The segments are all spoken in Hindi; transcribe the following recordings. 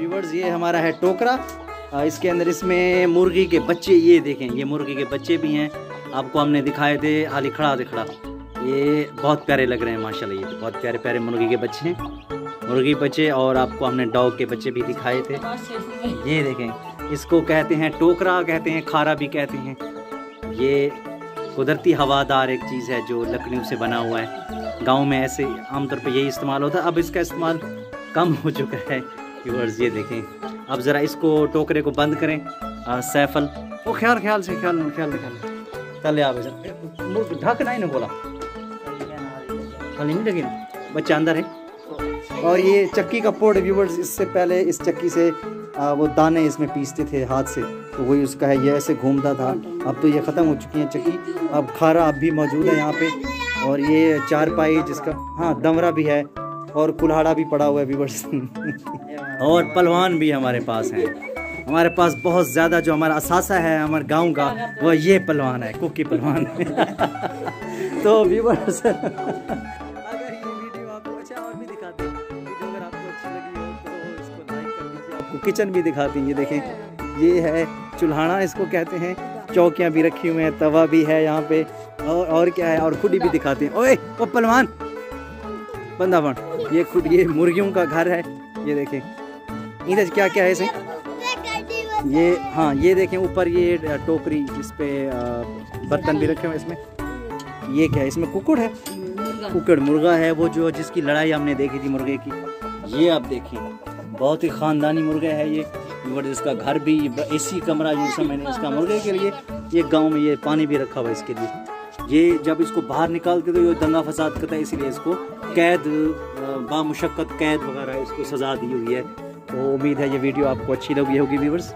व्यूवर्स ये हमारा है टोकरा। इसके अंदर इसमें मुर्गी के बच्चे, ये देखें, ये मुर्गी के बच्चे भी हैं। आपको हमने दिखाए थे हाली खड़ा दिखड़ा, ये बहुत प्यारे लग रहे हैं माशाल्लाह। ये बहुत प्यारे प्यारे मुर्गी के बच्चे हैं, मुर्गी बच्चे। और आपको हमने डॉग के बच्चे भी दिखाए थे। ये देखें, इसको कहते हैं टोकरा, कहते हैं खारा भी कहते हैं। ये कुदरती हवादार एक चीज़ है जो लकड़ियों से बना हुआ है। गांव में ऐसे आमतौर पे यही इस्तेमाल होता है, अब इसका इस्तेमाल कम हो चुका है व्यूअर्स। ये देखें, अब ज़रा इसको टोकरे को बंद करें। सैफल वो ख्याल से चले आप ढक नहीं ना बोला, खाली नहीं लगे बच्चा अंदर है। और ये चक्की का पोर्ट व्यूअर्स, इससे पहले इस चक्की से वो दाने इसमें पीसते थे हाथ से, तो वही उसका है, ये ऐसे घूमता था। अब तो ये ख़त्म हो चुकी है चक्की, अब खारा अब भी मौजूद है यहाँ पे। और ये चारपाई जिसका, हाँ, दमरा भी है और कुल्हाड़ा भी पड़ा हुआ है व्यूअर्स। और पहलवान भी हमारे पास हैं। हमारे पास बहुत ज़्यादा जो हमारा असासा है हमारे गांव का, वो ये पहलवान है, कुकी पहलवान। तो व्यूअर्स अगर ये वीडियो आपको अच्छा और भी दिखाते हैं, वीडियो अगर आपको अच्छी लगी हो तो इसको लाइक कर दीजिए। आपको किचन भी दिखाती हैं, ये देखें, ये है चुल्हाना इसको कहते हैं। चौकियाँ भी रखी हुई हैं, तवा भी है यहाँ पे, और क्या है, और खुदी भी दिखाते हैं। ओए वो पहलवान बंदा बन, ये खुद, ये मुर्गियों का घर है। ये देखें इधर क्या क्या है इसे, ये, हाँ, ये देखें ऊपर ये टोकरी, इस पे बर्तन भी रखे हुए इसमें। ये क्या है, इसमें कुकुड़ है, कुकुड़ मुर्गा है, वो जो जिसकी लड़ाई हमने देखी थी मुर्गे की। ये आप देखिए, बहुत ही ख़ानदानी मुर्गा है ये। इसका घर भी, एसी कमरा यूँ मैंने इसका मुर्गे के लिए। ये गांव में ये पानी भी रखा हुआ है इसके लिए। ये जब इसको बाहर निकालते तो ये दंगा फसाद करता है, इसलिए इसको कैद, बामुशक्कत कैद वगैरह इसको सज़ा दी हुई है। तो उम्मीद है ये वीडियो आपको अच्छी लगी होगी व्यूअर्स।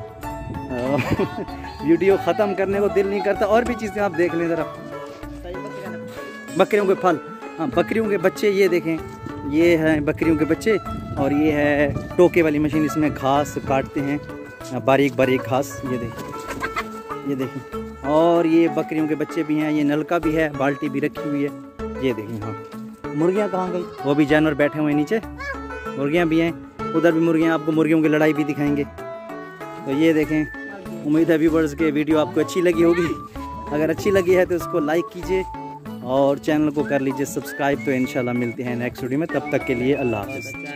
वीडियो ख़त्म करने को दिल नहीं करता, और भी चीज़ें आप देख लें ज़रा। बकरियों के फल, हाँ, बकरियों के बच्चे, ये देखें, ये हैं बकरियों के बच्चे। और ये है टोके वाली मशीन, इसमें घास काटते हैं, बारीक बारीक घास। ये देखें, ये देखें। और ये बकरियों के बच्चे भी हैं, ये नलका भी है, बाल्टी भी रखी हुई है। ये देखें, हाँ, मुर्गियाँ कहाँ गई, वो भी जानवर बैठे हुए हैं नीचे, मुर्गियाँ भी हैं, उधर भी मुर्गियाँ। आपको मुर्गियों की लड़ाई भी दिखाएंगे। तो ये देखें, उम्मीद है व्यूअर्स के वीडियो आपको अच्छी लगी होगी। अगर अच्छी लगी है तो उसको लाइक कीजिए और चैनल को कर लीजिए सब्सक्राइब। तो इंशाल्लाह मिलते हैं नेक्स्ट वीडियो में, तब तक के लिए अल्लाह हाफ़िज़।